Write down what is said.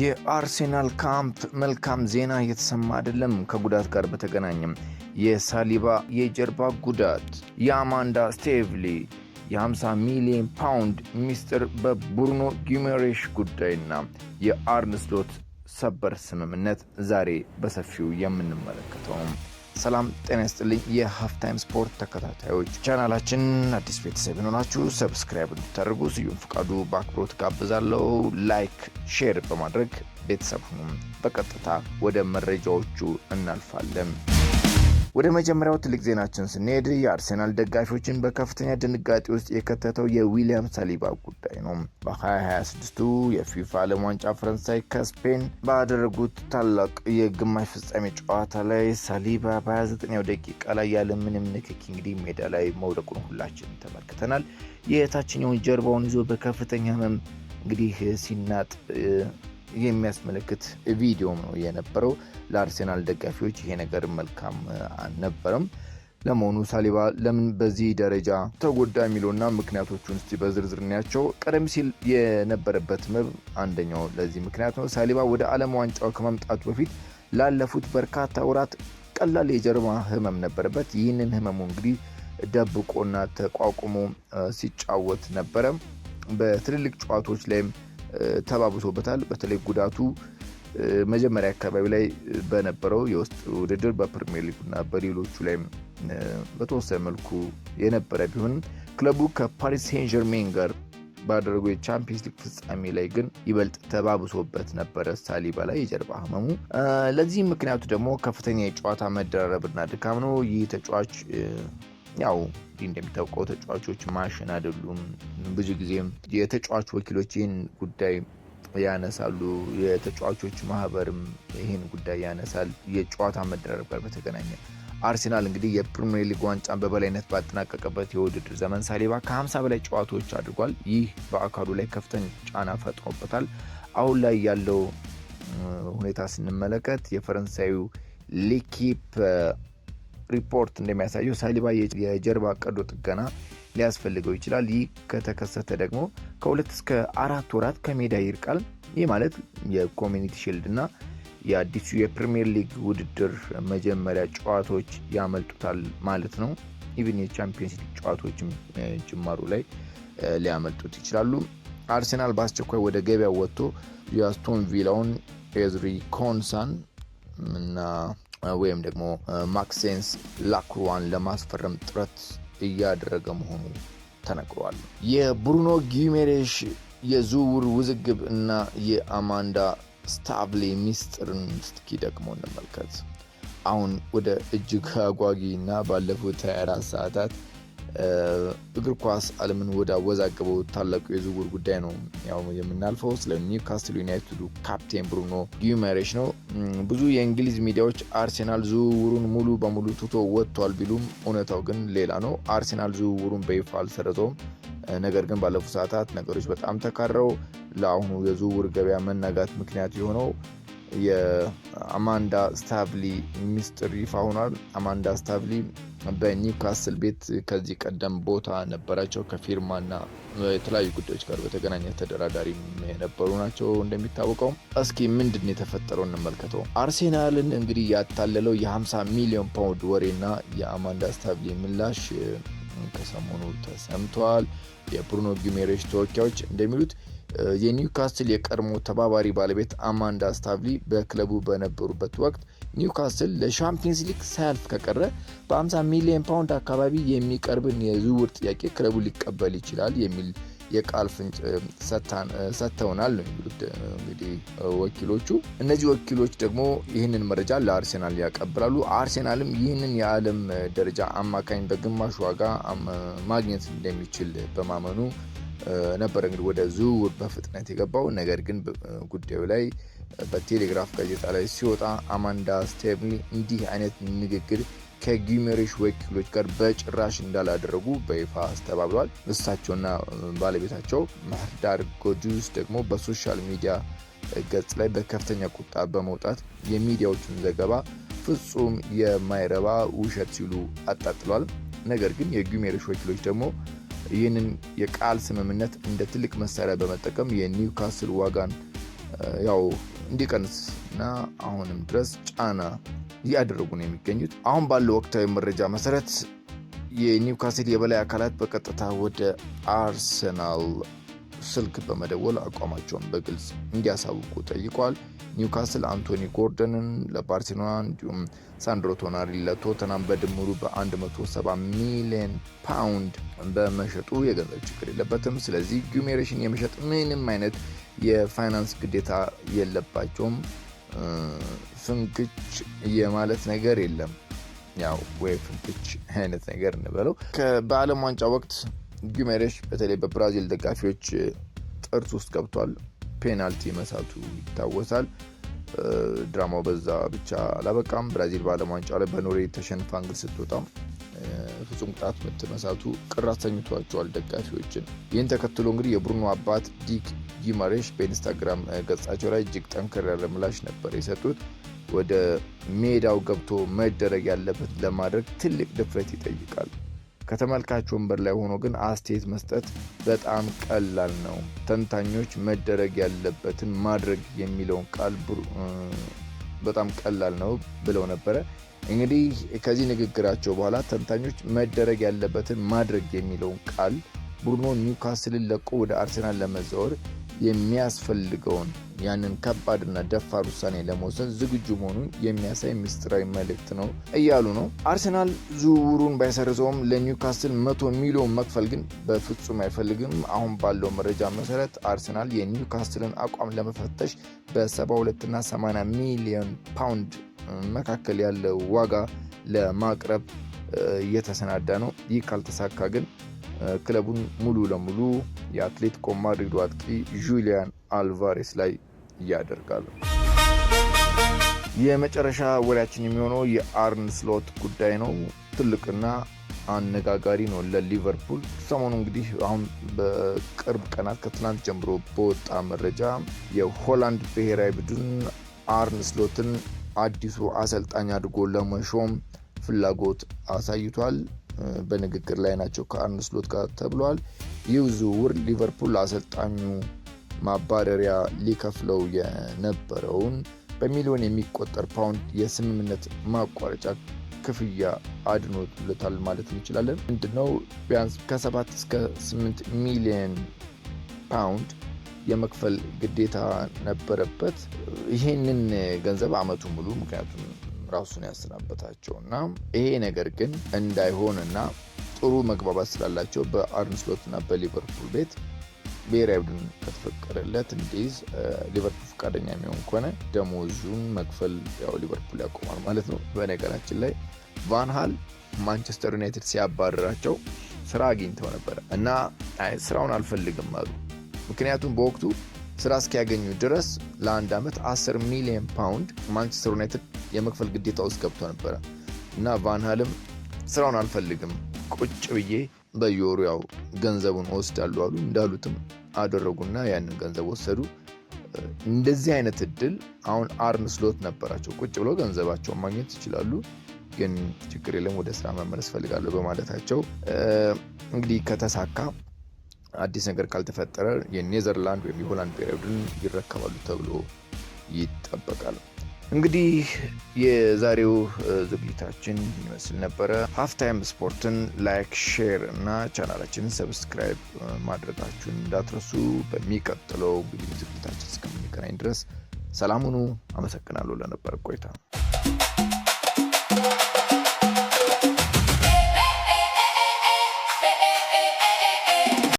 የአርሴናል ካምፕ መልካም ዜና እየተሰማ አይደለም። ከጉዳት ጋር በተገናኘም የሳሊባ የጀርባ ጉዳት፣ የአማንዳ ስቴቭሊ የ50 ሚሊዮን ፓውንድ ሚስጥር በብሩኖ ጊሜሬሽ ጉዳይና የአርነ ስሎት ሰበር ስምምነት ዛሬ በሰፊው የምንመለከተው። ሰላም ጤና ይስጥልኝ የሃፍ ታይም ስፖርት ተከታታዮች፣ ቻናላችን አዲስ ቤተሰብ ሆናችሁ ሰብስክራይብ እንድታደርጉ ስዩም ፍቃዱ በአክብሮት ጋብዛለሁ። ላይክ ሼር በማድረግ ቤተሰብ ሁኑ። በቀጥታ ወደ መረጃዎቹ እናልፋለን። ወደ መጀመሪያው ትልቅ ዜናችን ስንሄድ የአርሴናል ደጋፊዎችን በከፍተኛ ድንጋጤ ውስጥ የከተተው የዊሊያም ሳሊባ ጉዳይ ነው። በ2026 የፊፋ ዓለም ዋንጫ ፈረንሳይ ከስፔን ባደረጉት ታላቅ የግማሽ ፍጻሜ ጨዋታ ላይ ሳሊባ በ29ኛው ደቂቃ ላይ ያለ ምንም ንክኪ እንግዲህ ሜዳ ላይ መውደቁን ሁላችን ተመልክተናል። የታችኛውን ጀርባውን ይዞ በከፍተኛ ህመም እንግዲህ ሲናጥ የሚያስመለክት ቪዲዮ ነው የነበረው። ለአርሴናል ደጋፊዎች ይሄ ነገር መልካም አልነበረም። ለመሆኑ ሳሊባ ለምን በዚህ ደረጃ ተጎዳ የሚለውና ምክንያቶቹን እስቲ በዝርዝር እናያቸው። ቀደም ሲል የነበረበት ህመም አንደኛው ለዚህ ምክንያት ነው። ሳሊባ ወደ ዓለም ዋንጫው ከመምጣቱ በፊት ላለፉት በርካታ ወራት ቀላል የጀርባ ህመም ነበረበት። ይህንን ህመሙ እንግዲህ ደብቆና ተቋቁሞ ሲጫወት ነበረ። በትልልቅ ጨዋታዎች ላይም ተባብሶበታል። በተለይ ጉዳቱ መጀመሪያ አካባቢ ላይ በነበረው የውስጥ ውድድር በፕሪሚየር ሊግና በሌሎቹ ላይ በተወሰነ መልኩ የነበረ ቢሆንም ክለቡ ከፓሪስ ሴን ጀርሜን ጋር ባደረገው የቻምፒየንስ ሊግ ፍጻሜ ላይ ግን ይበልጥ ተባብሶበት ነበረ ሳሊባ ላይ የጀርባ ህመሙ። ለዚህ ምክንያቱ ደግሞ ከፍተኛ የጨዋታ መደራረብና ድካም ነው። ይህ ተጫዋች ያው እንደሚታወቀው ተጫዋቾች ማሽን አይደሉም። ብዙ ጊዜም የተጫዋች ወኪሎች ይህን ጉዳይ ያነሳሉ። የተጫዋቾች ማህበርም ይህን ጉዳይ ያነሳል። የጨዋታ መደራረብ ጋር በተገናኘ አርሴናል እንግዲህ የፕሪሚየር ሊግ ዋንጫን በበላይነት ባጠናቀቀበት የውድድር ዘመን ሳሊባ ከ50 በላይ ጨዋታዎች አድርጓል። ይህ በአካሉ ላይ ከፍተኛ ጫና ፈጥሮበታል። አሁን ላይ ያለው ሁኔታ ስንመለከት የፈረንሳዩ ሌኪፕ ሪፖርት እንደሚያሳየው ሳሊባ የጀርባ ቀዶ ጥገና ሊያስፈልገው ይችላል። ይህ ከተከሰተ ደግሞ ከ2 እስከ 4 ወራት ከሜዳ ይርቃል። ይህ ማለት የኮሚኒቲ ሺልድ እና የአዲሱ የፕሪሚየር ሊግ ውድድር መጀመሪያ ጨዋታዎች ያመልጡታል ማለት ነው። ኢቭን የቻምፒየንስ ሊግ ጨዋታዎችም ጅማሩ ላይ ሊያመልጡት ይችላሉ። አርሴናል በአስቸኳይ ወደ ገበያው ወጥቶ የአስቶን ቪላውን ኤዝሪ ኮንሳን እና ወይም ደግሞ ማክሴንስ ላክሩዋን ለማስፈረም ጥረት እያደረገ መሆኑ ተነግሯል። የብሩኖ ጊሜሬሽ የዝውውር ውዝግብ እና የአማንዳ ስታቭሊ ሚስጥርን እስኪ ደግሞ እንመልከት። አሁን ወደ እጅግ አጓጊ እና ባለፉት 24 ሰዓታት እግር ኳስ ዓለምን ወደ አወዛገበው ታላቁ የዝውውር ጉዳይ ነው ያው የምናልፈው። ስለ ኒውካስትል ዩናይትዱ ካፕቴን ብሩኖ ጊሜሬሽ ነው። ብዙ የእንግሊዝ ሚዲያዎች አርሴናል ዝውውሩን ሙሉ በሙሉ ትቶ ወጥቷል ቢሉም እውነታው ግን ሌላ ነው። አርሴናል ዝውውሩን በይፋ አልሰረዘውም። ነገር ግን ባለፉት ሰዓታት ነገሮች በጣም ተካረው ለአሁኑ የዝውውር ገበያ መናጋት ምክንያት የሆነው የአማንዳ ስታቭሊ ሚስጥር ይፋ ሆኗል። አማንዳ ስታቭሊ በኒውካስል ቤት ከዚህ ቀደም ቦታ ነበራቸው። ከፊርማና የተለያዩ ጉዳዮች ጋር በተገናኘ ተደራዳሪ የነበሩ ናቸው። እንደሚታወቀው እስኪ ምንድን የተፈጠረው እንመልከተው። አርሴናልን እንግዲህ ያታለለው የ50 ሚሊዮን ፓውንድ ወሬና የአማንዳ ስታቭሊ ምላሽ ከሰሞኑ ተሰምቷል። የብሩኖ ጊሜሬሽ ተወካዮች እንደሚሉት የኒውካስል የቀድሞ ተባባሪ ባለቤት አማንዳ ስታቭሊ በክለቡ በነበሩበት ወቅት ኒውካስል ለሻምፒየንስ ሊግ ሳያልፍ ከቀረ በ50 ሚሊዮን ፓውንድ አካባቢ የሚቀርብን የዝውውር ጥያቄ ክለቡ ሊቀበል ይችላል የሚል የቃል ፍንጭ ሰጥተውናል ነው የሚሉት እንግዲህ ወኪሎቹ። እነዚህ ወኪሎች ደግሞ ይህንን መረጃ ለአርሴናል ያቀብላሉ። አርሴናልም ይህንን የዓለም ደረጃ አማካኝ በግማሽ ዋጋ ማግኘት እንደሚችል በማመኑ ነበር እንግዲህ ወደ ዝውውር በፍጥነት የገባው። ነገር ግን ጉዳዩ ላይ በቴሌግራፍ ጋዜጣ ላይ ሲወጣ አማንዳ ስቴቭሊ እንዲህ አይነት ንግግር ከጊሜሬሽ ወኪሎች ጋር በጭራሽ እንዳላደረጉ በይፋ አስተባብሏል። እሳቸውና ባለቤታቸው ማህዳር ጎጁስ ደግሞ በሶሻል ሚዲያ ገጽ ላይ በከፍተኛ ቁጣ በመውጣት የሚዲያዎቹን ዘገባ ፍጹም የማይረባ ውሸት ሲሉ አጣጥሏል። ነገር ግን የጊሜሬሽ ወኪሎች ደግሞ ይህንን የቃል ስምምነት እንደ ትልቅ መሳሪያ በመጠቀም የኒውካስል ዋጋን ያው እንዲቀንስ እና አሁንም ድረስ ጫና እያደረጉ ነው የሚገኙት። አሁን ባለው ወቅታዊ መረጃ መሰረት የኒውካስል የበላይ አካላት በቀጥታ ወደ አርሰናል ስልክ በመደወል አቋማቸውን በግልጽ እንዲያሳውቁ ጠይቋል። ኒውካስል አንቶኒ ጎርደንን ለባርሴሎና እንዲሁም ሳንድሮ ቶናሪ ለቶተናም በድምሩ በ170 ሚሊዮን ፓውንድ በመሸጡ የገንዘብ ችግር የለበትም። ስለዚህ ጊሜሬሽን የመሸጥ ምንም አይነት የፋይናንስ ግዴታ የለባቸውም። ፍንክች የማለት ነገር የለም። ያው ወይ ፍንክች አይነት ነገር እንበለው። በዓለም ዋንጫ ወቅት ጊሜሬሽ በተለይ በብራዚል ደጋፊዎች ጥርስ ውስጥ ገብቷል። ፔናልቲ መሳቱ ይታወሳል። ድራማው በዛ ብቻ አላበቃም። ብራዚል በዓለም ዋንጫ ላይ በኖርዌይ ተሸንፋ እንግዲህ ስትወጣ ፍጹም ቅጣት ምት መሳቱ ቅር አሰኝቷቸዋል ደጋፊዎችን። ይህን ተከትሎ እንግዲህ የቡድኑ አባት ዲክ ጊማሬሽ በኢንስታግራም ገጻቸው ላይ እጅግ ጠንከር ያለ ምላሽ ነበር የሰጡት። ወደ ሜዳው ገብቶ መደረግ ያለበት ለማድረግ ትልቅ ድፍረት ይጠይቃል። ከተመልካች ወንበር ላይ ሆኖ ግን አስተያየት መስጠት በጣም ቀላል ነው። ተንታኞች መደረግ ያለበትን ማድረግ የሚለውን ቃል በጣም ቀላል ነው ብለው ነበረ። እንግዲህ ከዚህ ንግግራቸው በኋላ ተንታኞች መደረግ ያለበትን ማድረግ የሚለውን ቃል ቡድኑ ኒውካስልን ለቆ ወደ አርሰናል ለመዛወር የሚያስፈልገውን ያንን ከባድና ደፋር ውሳኔ ለመውሰድ ዝግጁ መሆኑን የሚያሳይ ምስጢራዊ መልእክት ነው እያሉ ነው። አርሰናል ዝውውሩን ባይሰርዘውም ለኒውካስል 100 ሚሊዮን መክፈል ግን በፍጹም አይፈልግም። አሁን ባለው መረጃ መሰረት አርሰናል የኒውካስልን አቋም ለመፈተሽ በ72 እና 80 ሚሊዮን ፓውንድ መካከል ያለው ዋጋ ለማቅረብ እየተሰናዳ ነው። ይህ ካልተሳካ ግን ክለቡን ሙሉ ለሙሉ የአትሌቲኮ ማድሪድ አጥቂ ጁሊያን አልቫሬስ ላይ ያደርጋሉ። የመጨረሻ ወሬያችን የሚሆነው የአርነ ስሎት ጉዳይ ነው። ትልቅና አነጋጋሪ ነው ለሊቨርፑል። ሰሞኑ እንግዲህ አሁን በቅርብ ቀናት ከትናንት ጀምሮ በወጣ መረጃ የሆላንድ ብሔራዊ ቡድን አርነ ስሎትን አዲሱ አሰልጣኝ አድርጎ ለመሾም ፍላጎት አሳይቷል። በንግግር ላይ ናቸው ከአርነ ስሎት ጋር ተብሏል። ይህ ዝውውር ሊቨርፑል አሰልጣኙ ማባረሪያ ሊከፍለው የነበረውን በሚሊዮን የሚቆጠር ፓውንድ የስምምነት ማቋረጫ ክፍያ አድኖለታል ማለት እንችላለን። ምንድነው ቢያንስ ከ7 እስከ 8 ሚሊዮን ፓውንድ የመክፈል ግዴታ ነበረበት። ይሄንን ገንዘብ አመቱ ሙሉ ምክንያቱም ራሱን ያሰናበታቸውና ይሄ ነገር ግን እንዳይሆንና ጥሩ መግባባት ስላላቸው በአርነ ስሎትና በሊቨርፑል ቤት ብሔራዊ ቡድን ከተፈቀደለት እንዲይዝ ሊቨርፑል ፈቃደኛ የሚሆን ከሆነ ደሞዙን መክፈል ያው ሊቨርፑል ያቆማል ማለት ነው። በነገራችን ላይ ቫን ሃል ማንቸስተር ዩናይትድ ሲያባረራቸው ስራ አግኝተው ነበረ እና ስራውን አልፈልግም አሉ። ምክንያቱም በወቅቱ ስራ እስኪያገኙ ድረስ ለአንድ ዓመት 10 ሚሊዮን ፓውንድ ማንቸስተር ዩናይትድ የመክፈል ግዴታ ውስጥ ገብቶ ነበረ እና ቫን ሃልም ስራውን አልፈልግም ቁጭ ብዬ በየወሩ ያው ገንዘቡን ወስዳለሁ አሉ። እንዳሉትም አደረጉና ያንን ገንዘብ ወሰዱ። እንደዚህ አይነት እድል አሁን አርነ ስሎት ነበራቸው። ቁጭ ብለው ገንዘባቸውን ማግኘት ይችላሉ፣ ግን ችግር የለም ወደ ስራ መመለስ ፈልጋለሁ በማለታቸው እንግዲህ ከተሳካ አዲስ ነገር ካልተፈጠረ የኔዘርላንድ ወይም የሆላንድ ብሔራዊ ቡድን ይረከባሉ ተብሎ ይጠበቃል። እንግዲህ የዛሬው ዝግጅታችን ይመስል ነበረ። ሃፍታይም ስፖርትን ላይክ፣ ሼር እና ቻናላችንን ሰብስክራይብ ማድረጋችሁን እንዳትረሱ። በሚቀጥለው እንግዲህ ዝግጅታችን እስከምንገናኝ ድረስ ሰላም ሁኑ። አመሰግናለሁ ለነበረ ቆይታ።